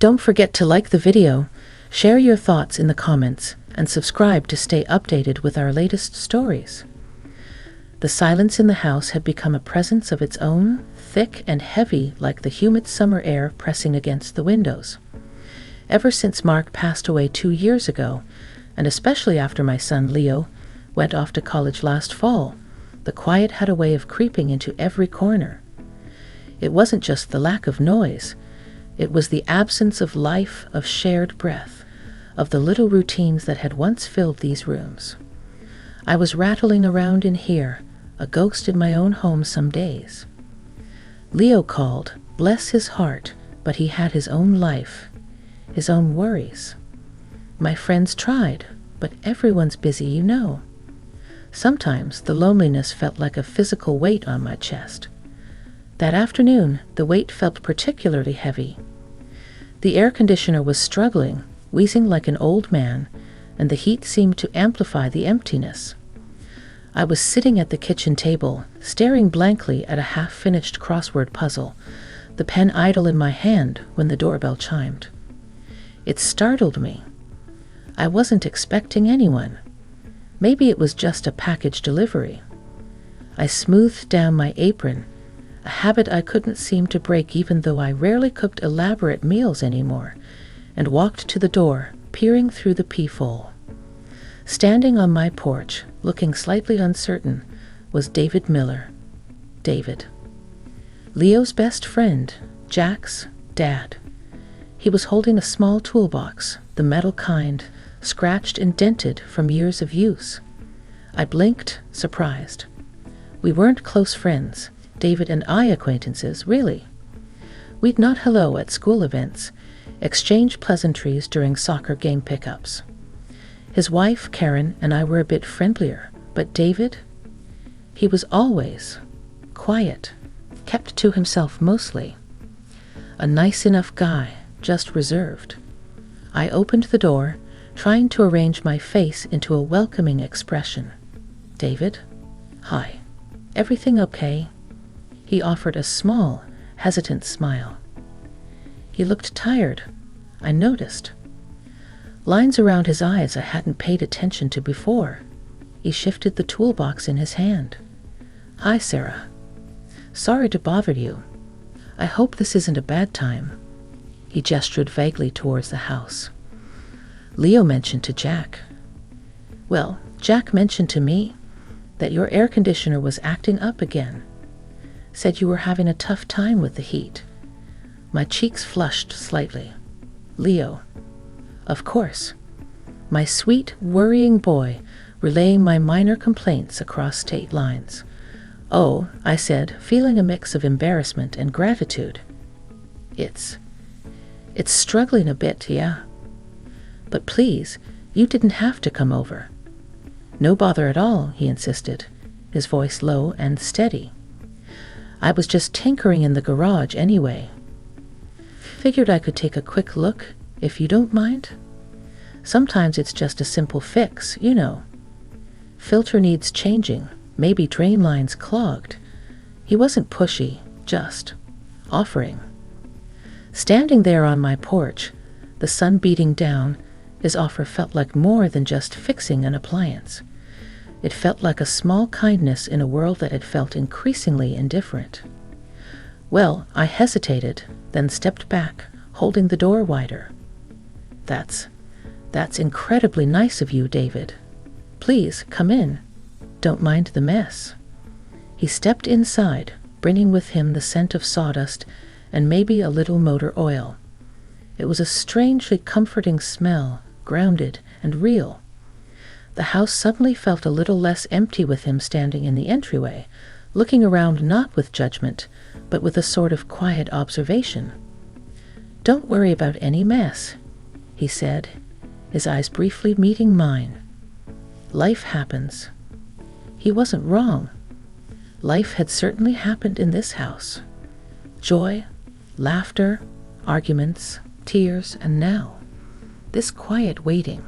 Don't forget to like the video, share your thoughts in the comments, and subscribe to stay updated with our latest stories. The silence in the house had become a presence of its own, thick and heavy like the humid summer air pressing against the windows. Ever since Mark passed away 2 years ago, and especially after my son Leo went off to college last fall, the quiet had a way of creeping into every corner. It wasn't just the lack of noise, it was the absence of life, of shared breath, of the little routines that had once filled these rooms. I was rattling around in here, a ghost in my own home some days. Leo called, bless his heart, but he had his own life, his own worries. My friends tried, but everyone's busy, you know. Sometimes the loneliness felt like a physical weight on my chest. That afternoon, the weight felt particularly heavy. The air conditioner was struggling, wheezing like an old man, and the heat seemed to amplify the emptiness. I was sitting at the kitchen table, staring blankly at a half-finished crossword puzzle, the pen idle in my hand when the doorbell chimed. It startled me. I wasn't expecting anyone. Maybe it was just a package delivery. I smoothed down my apron, a habit I couldn't seem to break even though I rarely cooked elaborate meals anymore, and walked to the door, peering through the peephole. Standing on my porch, looking slightly uncertain, was David Miller. David. Leo's best friend, Jack's dad. He was holding a small toolbox, the metal kind, scratched and dented from years of use. I blinked, surprised. We weren't close friends, David and I acquaintances, really. We'd nod hello at school events, exchange pleasantries during soccer game pickups. His wife, Karen, and I were a bit friendlier, but David? He was always quiet, kept to himself mostly. A nice enough guy, just reserved. I opened the door, trying to arrange my face into a welcoming expression. David? Hi. Everything okay? He offered a small, hesitant smile. He looked tired, I noticed. Lines around his eyes I hadn't paid attention to before. He shifted the toolbox in his hand. Hi, Sarah. Sorry to bother you. I hope this isn't a bad time. He gestured vaguely towards the house. Leo mentioned to Jack. Well, Jack mentioned to me that your air conditioner was acting up again. Said you were having a tough time with the heat. My cheeks flushed slightly. Leo. Of course. My sweet, worrying boy, relaying my minor complaints across state lines. Oh, I said, feeling a mix of embarrassment and gratitude. It's struggling a bit, yeah. But please, you didn't have to come over. No bother at all, he insisted, his voice low and steady. I was just tinkering in the garage anyway. Figured I could take a quick look, if you don't mind. Sometimes it's just a simple fix, you know. Filter needs changing, maybe drain lines clogged. He wasn't pushy, just offering. Standing there on my porch, the sun beating down, his offer felt like more than just fixing an appliance. It felt like a small kindness in a world that had felt increasingly indifferent. Well, I hesitated, then stepped back, holding the door wider. That's incredibly nice of you, David. Please, come in. Don't mind the mess. He stepped inside, bringing with him the scent of sawdust and maybe a little motor oil. It was a strangely comforting smell, grounded and real. The house suddenly felt a little less empty with him standing in the entryway, looking around not with judgment, but with a sort of quiet observation. Don't worry about any mess, he said, his eyes briefly meeting mine. Life happens. He wasn't wrong. Life had certainly happened in this house. Joy, laughter, arguments, tears, and now, this quiet waiting.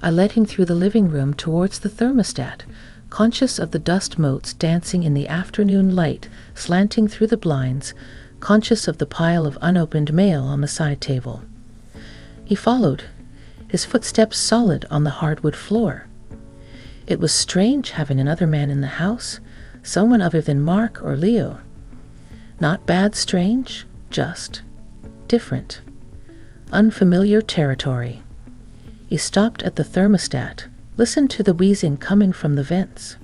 I led him through the living room towards the thermostat, conscious of the dust motes dancing in the afternoon light, slanting through the blinds, conscious of the pile of unopened mail on the side table. He followed, his footsteps solid on the hardwood floor. It was strange having another man in the house, someone other than Mark or Leo. Not bad strange, just different. Unfamiliar territory. He stopped at the thermostat, listened to the wheezing coming from the vents.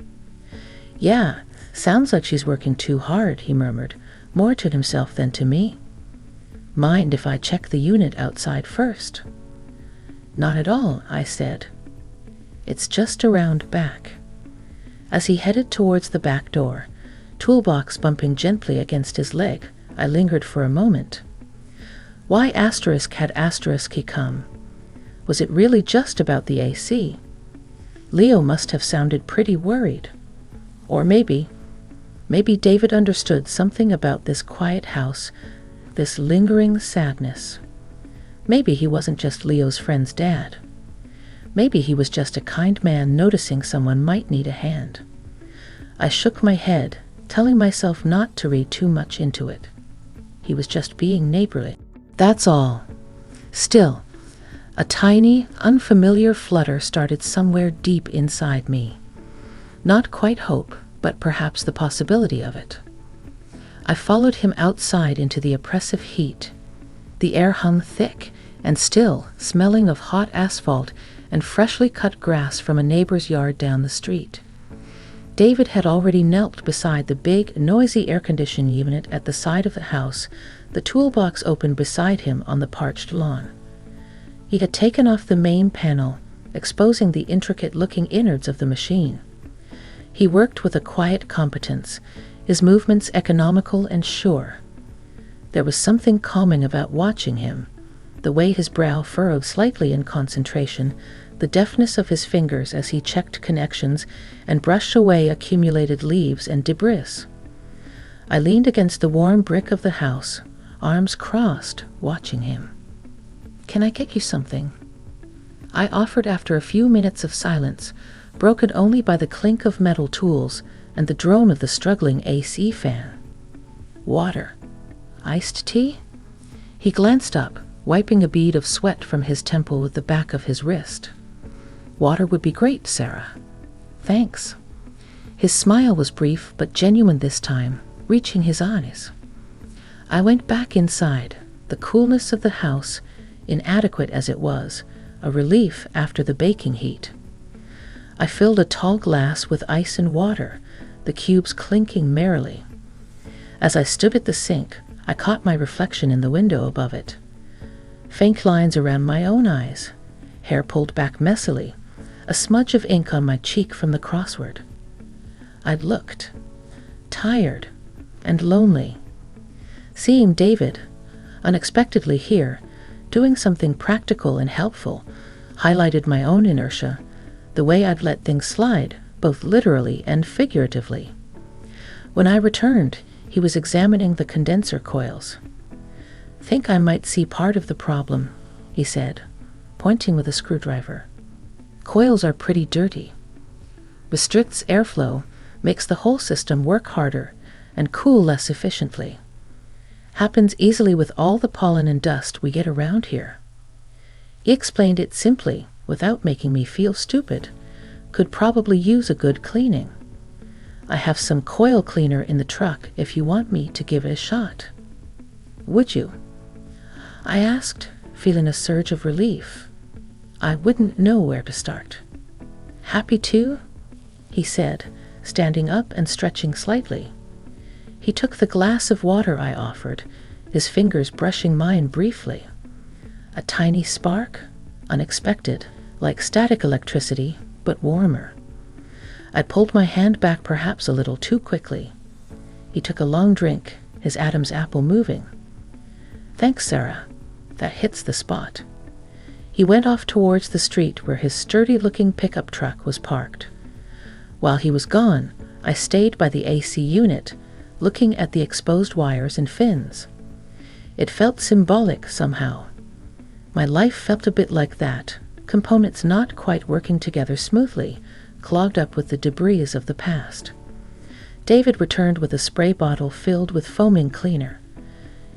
"Yeah, sounds like she's working too hard," he murmured, more to himself than to me. "Mind if I check the unit outside first?" "Not at all," I said. "It's just around back." As he headed towards the back door, toolbox bumping gently against his leg, I lingered for a moment. Why asterisk had asterisk he come? Was it really just about the AC? Leo must have sounded pretty worried. Or maybe David understood something about this quiet house, this lingering sadness. Maybe he wasn't just Leo's friend's dad. Maybe he was just a kind man noticing someone might need a hand. I shook my head, telling myself not to read too much into it. He was just being neighborly. That's all. Still, a tiny, unfamiliar flutter started somewhere deep inside me. Not quite hope, but perhaps the possibility of it. I followed him outside into the oppressive heat. The air hung thick and still, smelling of hot asphalt and freshly cut grass from a neighbor's yard down the street. David had already knelt beside the big, noisy air-conditioning unit at the side of the house, the toolbox open beside him on the parched lawn. He had taken off the main panel, exposing the intricate-looking innards of the machine. He worked with a quiet competence, his movements economical and sure. There was something calming about watching him, the way his brow furrowed slightly in concentration, the deftness of his fingers as he checked connections and brushed away accumulated leaves and debris. I leaned against the warm brick of the house, arms crossed, watching him. "Can I get you something?" I offered after a few minutes of silence, broken only by the clink of metal tools and the drone of the struggling AC fan. "Water. Iced tea?" He glanced up, wiping a bead of sweat from his temple with the back of his wrist. "Water would be great, Sarah." "Thanks." His smile was brief but genuine this time, reaching his eyes. I went back inside, the coolness of the house, inadequate as it was, a relief after the baking heat. I filled a tall glass with ice and water, the cubes clinking merrily. As I stood at the sink, I caught my reflection in the window above it. Faint lines around my own eyes, hair pulled back messily, a smudge of ink on my cheek from the crossword. I'd looked, tired and lonely. Seeing David, unexpectedly here, doing something practical and helpful, highlighted my own inertia, the way I'd let things slide, both literally and figuratively. When I returned, he was examining the condenser coils. "Think I might see part of the problem," he said, pointing with a screwdriver. "Coils are pretty dirty. Restricts airflow, makes the whole system work harder and cool less efficiently. Happens easily with all the pollen and dust we get around here." He explained it simply, without making me feel stupid. Could probably use a good cleaning. "I have some coil cleaner in the truck if you want me to give it a shot." "Would you?" I asked, feeling a surge of relief. I wouldn't know where to start. "Happy to?" he said, standing up and stretching slightly. He took the glass of water I offered, his fingers brushing mine briefly. A tiny spark, unexpected, like static electricity, but warmer. I pulled my hand back perhaps a little too quickly. He took a long drink, his Adam's apple moving. "Thanks, Sarah. That hits the spot." He went off towards the street where his sturdy-looking pickup truck was parked. While he was gone, I stayed by the AC unit, looking at the exposed wires and fins. It felt symbolic somehow. My life felt a bit like that, components not quite working together smoothly, clogged up with the debris of the past. David returned with a spray bottle filled with foaming cleaner.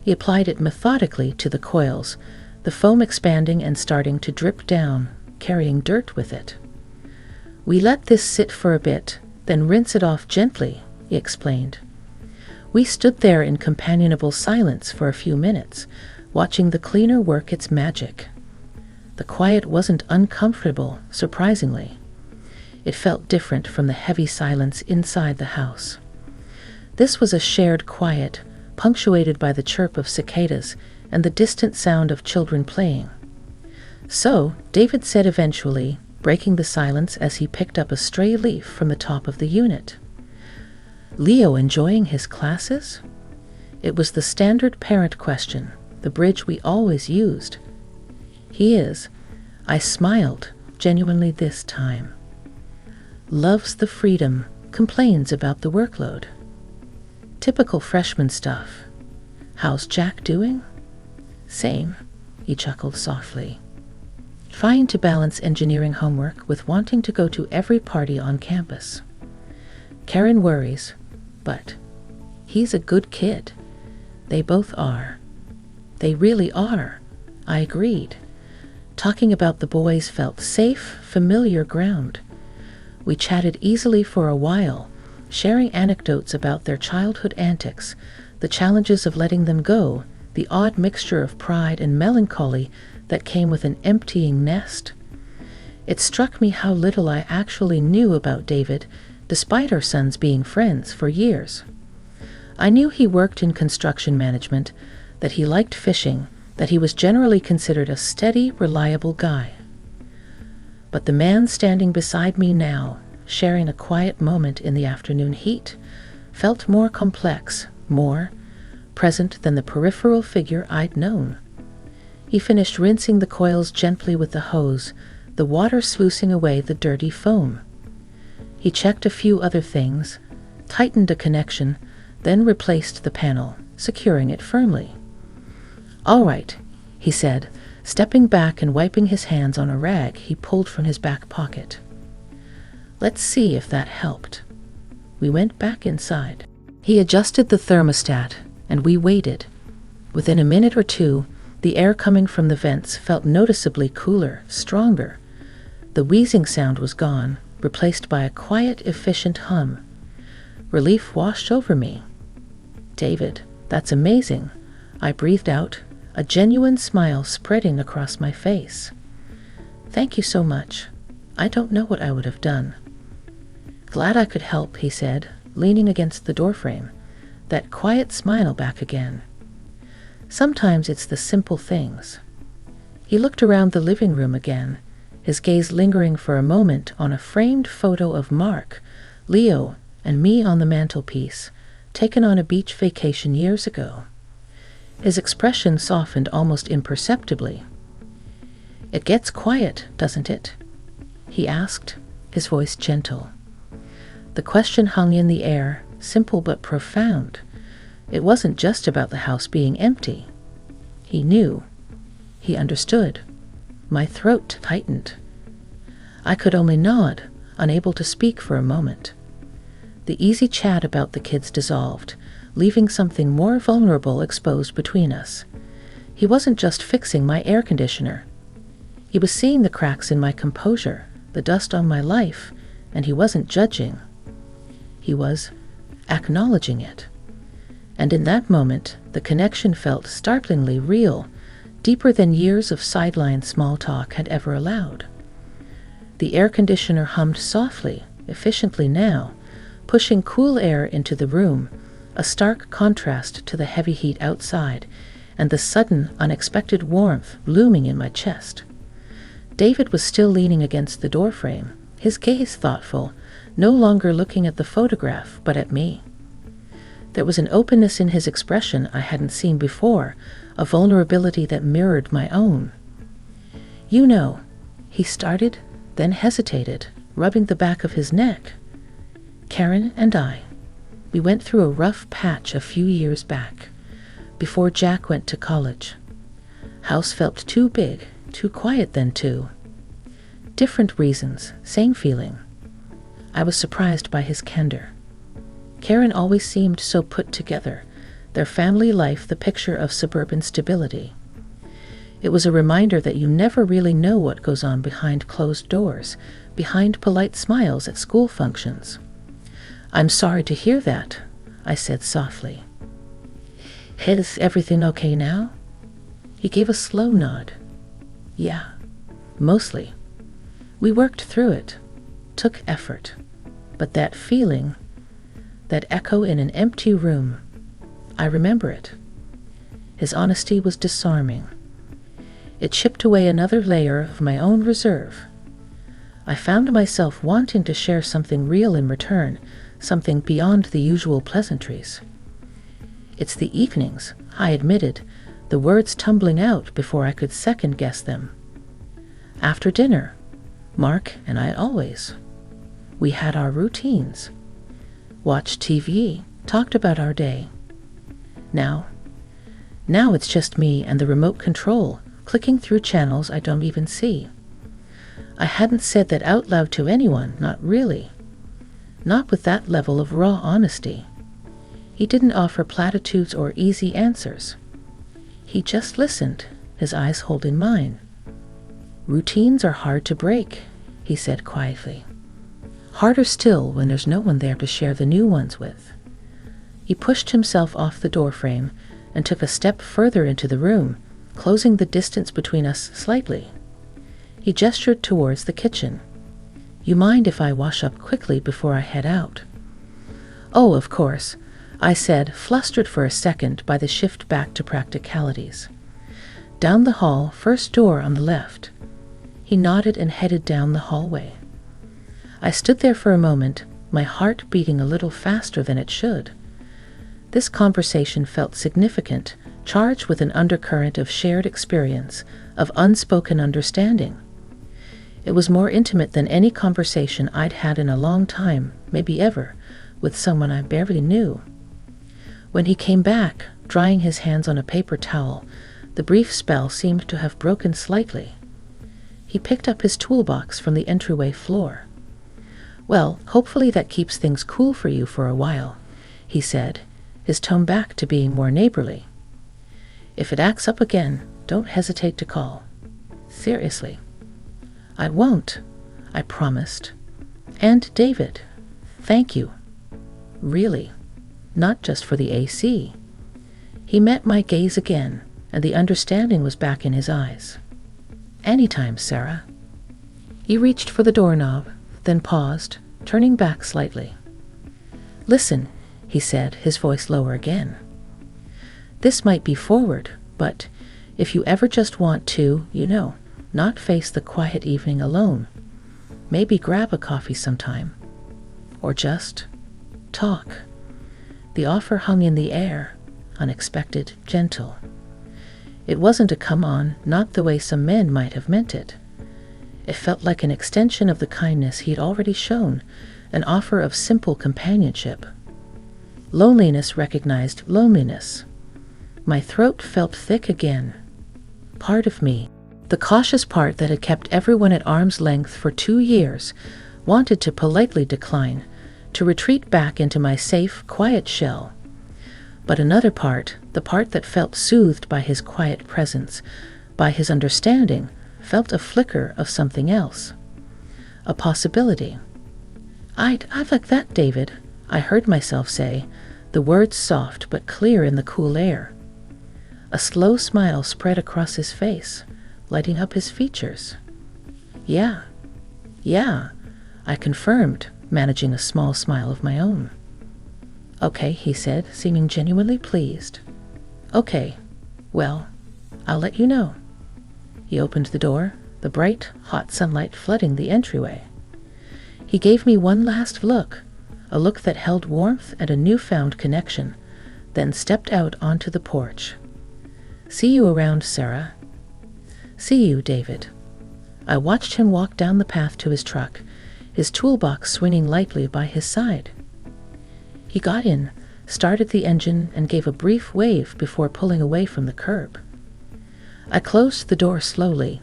He applied it methodically to the coils, the foam expanding and starting to drip down, carrying dirt with it. "We let this sit for a bit, then rinse it off gently," he explained. We stood there in companionable silence for a few minutes, watching the cleaner work its magic. The quiet wasn't uncomfortable, surprisingly. It felt different from the heavy silence inside the house. This was a shared quiet, punctuated by the chirp of cicadas and the distant sound of children playing. "So," David said eventually, breaking the silence as he picked up a stray leaf from the top of the unit. "Leo enjoying his classes?" It was the standard parent question, the bridge we always used. "He is." I smiled, genuinely this time. "Loves the freedom, complains about the workload." Typical freshman stuff. "How's Jack doing?" "Same," he chuckled softly. Trying to balance engineering homework with wanting to go to every party on campus. Karen worries, but he's a good kid. They both are. They really are, I agreed. Talking about the boys felt safe, familiar ground. We chatted easily for a while, sharing anecdotes about their childhood antics, the challenges of letting them go, the odd mixture of pride and melancholy that came with an emptying nest. It struck me how little I actually knew about David, despite our sons being friends for years. I knew he worked in construction management, that he liked fishing, that he was generally considered a steady, reliable guy. But the man standing beside me now, sharing a quiet moment in the afternoon heat, felt more complex, more present than the peripheral figure I'd known. He finished rinsing the coils gently with the hose, the water sluicing away the dirty foam. He checked a few other things, tightened a connection, then replaced the panel, securing it firmly. "All right," he said, stepping back and wiping his hands on a rag he pulled from his back pocket. "Let's see if that helped." We went back inside. He adjusted the thermostat, and we waited. Within a minute or two, the air coming from the vents felt noticeably cooler, stronger. The wheezing sound was gone, replaced by a quiet, efficient hum. Relief washed over me. "David, that's amazing," I breathed out, a genuine smile spreading across my face. "Thank you so much. I don't know what I would have done." "Glad I could help," he said, leaning against the doorframe, that quiet smile back again. Sometimes it's the simple things. He looked around the living room again, his gaze lingering for a moment on a framed photo of Mark, Leo, and me on the mantelpiece, taken on a beach vacation years ago. His expression softened almost imperceptibly. "It gets quiet, doesn't it?" he asked, his voice gentle. The question hung in the air, simple but profound. It wasn't just about the house being empty. He knew. He understood. My throat tightened. I could only nod, unable to speak for a moment. The easy chat about the kids dissolved, leaving something more vulnerable exposed between us. He wasn't just fixing my air conditioner. He was seeing the cracks in my composure, the dust on my life, and he wasn't judging. He was acknowledging it. And in that moment, the connection felt startlingly real, deeper than years of sideline small talk had ever allowed. The air conditioner hummed softly, efficiently now, pushing cool air into the room, a stark contrast to the heavy heat outside and the sudden, unexpected warmth looming in my chest. David was still leaning against the doorframe, his gaze thoughtful, no longer looking at the photograph, but at me. There was an openness in his expression I hadn't seen before, a vulnerability that mirrored my own. "You know," he started, then hesitated, rubbing the back of his neck. "Karen and I, we went through a rough patch a few years back, before Jack went to college. House felt too big, too quiet then too. Different reasons, same feeling." I was surprised by his candor. Karen always seemed so put together, their family life the picture of suburban stability. It was a reminder that you never really know what goes on behind closed doors, behind polite smiles at school functions. "I'm sorry to hear that," I said softly. "Is everything okay now?" He gave a slow nod. "Yeah, mostly. We worked through it. Took effort. But that feeling, that echo in an empty room, I remember it." His honesty was disarming. It chipped away another layer of my own reserve. I found myself wanting to share something real in return, something beyond the usual pleasantries. "It's the evenings," I admitted, the words tumbling out before I could second-guess them. "After dinner, Mark and I always. We had our routines. Watched TV, talked about our day. Now it's just me and the remote control, clicking through channels I don't even see." I hadn't said that out loud to anyone, not really. Not with that level of raw honesty. He didn't offer platitudes or easy answers. He just listened, his eyes holding mine. "Routines are hard to break," he said quietly. "Harder still when there's no one there to share the new ones with." He pushed himself off the doorframe and took a step further into the room, closing the distance between us slightly. He gestured towards the kitchen. "You mind if I wash up quickly before I head out?" "Oh, of course," I said, flustered for a second by the shift back to practicalities. "Down the hall, first door on the left." He nodded and headed down the hallway. I stood there for a moment, my heart beating a little faster than it should. This conversation felt significant, charged with an undercurrent of shared experience, of unspoken understanding. It was more intimate than any conversation I'd had in a long time, maybe ever, with someone I barely knew. When he came back, drying his hands on a paper towel, the brief spell seemed to have broken slightly. He picked up his toolbox from the entryway floor. "Well, hopefully that keeps things cool for you for a while," he said, his tone back to being more neighborly. "If it acts up again, don't hesitate to call. Seriously." "I won't," I promised. "And David, thank you. Really, not just for the AC." He met my gaze again, and the understanding was back in his eyes. "Anytime, Sarah." He reached for the doorknob, then paused, turning back slightly. "Listen," he said, his voice lower again. "This might be forward, but if you ever just want to, not face the quiet evening alone, maybe grab a coffee sometime. Or just talk." The offer hung in the air, unexpected, gentle. It wasn't a come on, not the way some men might have meant it. It felt like an extension of the kindness he'd already shown, an offer of simple companionship. Loneliness recognized loneliness. My throat felt thick again. Part of me, the cautious part that had kept everyone at arm's length for 2 years, wanted to politely decline, to retreat back into my safe, quiet shell. But another part, the part that felt soothed by his quiet presence, by his understanding, felt a flicker of something else. A possibility. I'd like that, David," I heard myself say, the words soft but clear in the cool air. A slow smile spread across his face, lighting up his features. Yeah, I confirmed, managing a small smile of my own. "Okay," he said, seeming genuinely pleased. "Okay, well, I'll let you know." He opened the door, the bright, hot sunlight flooding the entryway. He gave me one last look, a look that held warmth and a newfound connection, then stepped out onto the porch. "See you around, Sarah." "See you, David." I watched him walk down the path to his truck, his toolbox swinging lightly by his side. He got in, started the engine, and gave a brief wave before pulling away from the curb. I closed the door slowly,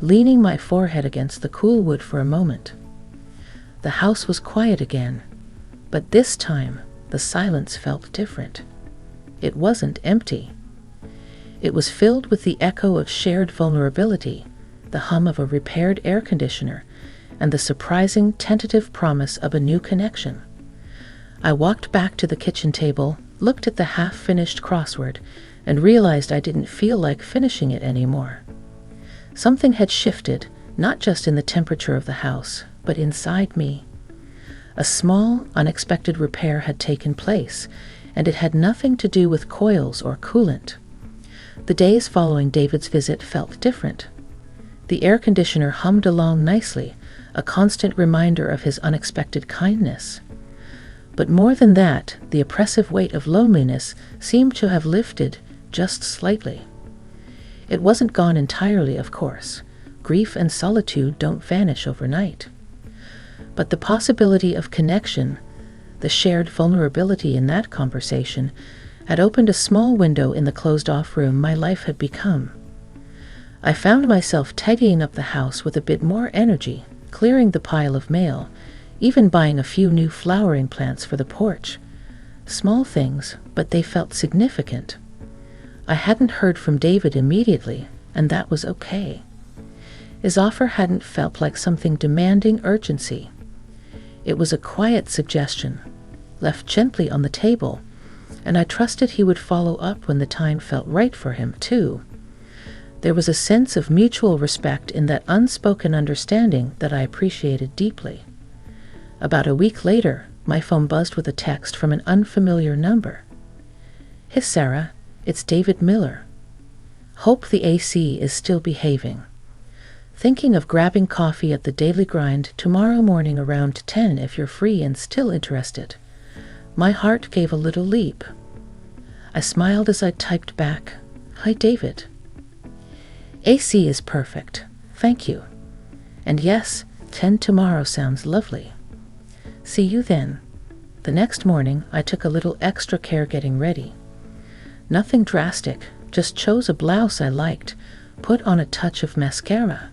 leaning my forehead against the cool wood for a moment. The house was quiet again, but this time the silence felt different. it wasn't empty. It was filled with the echo of shared vulnerability, the hum of a repaired air conditioner, and the surprising, tentative promise of a new connection. I walked back to the kitchen table, looked at the half-finished crossword, and realized I didn't feel like finishing it anymore. Something had shifted, not just in the temperature of the house, but inside me. A small, unexpected repair had taken place, and it had nothing to do with coils or coolant. The days following David's visit felt different. The air conditioner hummed along nicely, a constant reminder of his unexpected kindness. But more than that, the oppressive weight of loneliness seemed to have lifted just slightly. It wasn't gone entirely, of course. Grief and solitude don't vanish overnight. But the possibility of connection, the shared vulnerability in that conversation, had opened a small window in the closed-off room my life had become. I found myself tidying up the house with a bit more energy, clearing the pile of mail, even buying a few new flowering plants for the porch. Small things, but they felt significant. I hadn't heard from David immediately, and that was okay. His offer hadn't felt like something demanding urgency. It was a quiet suggestion, left gently on the table, and I trusted he would follow up when the time felt right for him, too. There was a sense of mutual respect in that unspoken understanding that I appreciated deeply. About a week later, my phone buzzed with a text from an unfamiliar number. "Hey Sarah, it's David Miller. Hope the AC is still behaving. Thinking of grabbing coffee at the Daily Grind tomorrow morning around 10 if you're free and still interested." My heart gave a little leap. I smiled as I typed back, "Hi David. AC is perfect, thank you. And yes, 10 tomorrow sounds lovely. See you then." The next morning, I took a little extra care getting ready. Nothing drastic, just chose a blouse I liked, put on a touch of mascara.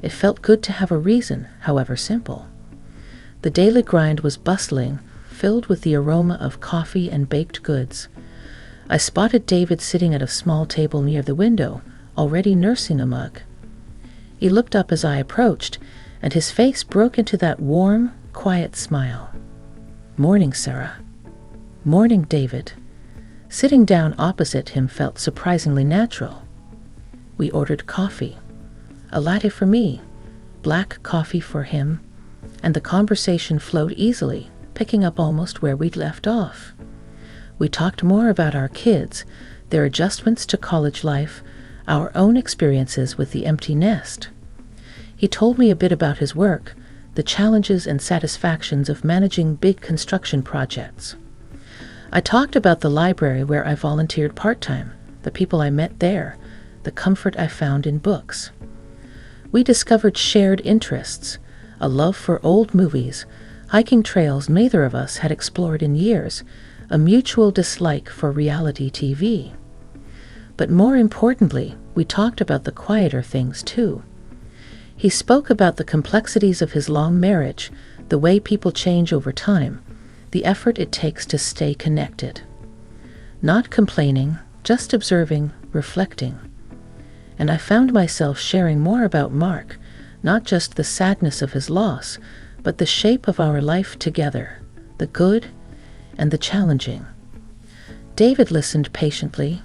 It felt good to have a reason, however simple. The Daily Grind was bustling, filled with the aroma of coffee and baked goods. I spotted David sitting at a small table near the window, already nursing a mug. He looked up as I approached, and his face broke into that warm, quiet smile. "Morning, Sarah." "Morning, David." Sitting down opposite him felt surprisingly natural. We ordered coffee. A latte for me, black coffee for him, and the conversation flowed easily, picking up almost where we'd left off. We talked more about our kids, their adjustments to college life, our own experiences with the empty nest. He told me a bit about his work, the challenges and satisfactions of managing big construction projects. I talked about the library where I volunteered part-time, the people I met there, the comfort I found in books. We discovered shared interests, a love for old movies, hiking trails neither of us had explored in years, a mutual dislike for reality TV. But more importantly, we talked about the quieter things too. He spoke about the complexities of his long marriage, the way people change over time, the effort it takes to stay connected. Not complaining, just observing, reflecting. And I found myself sharing more about Mark, not just the sadness of his loss, but the shape of our life together, the good and the challenging. David listened patiently,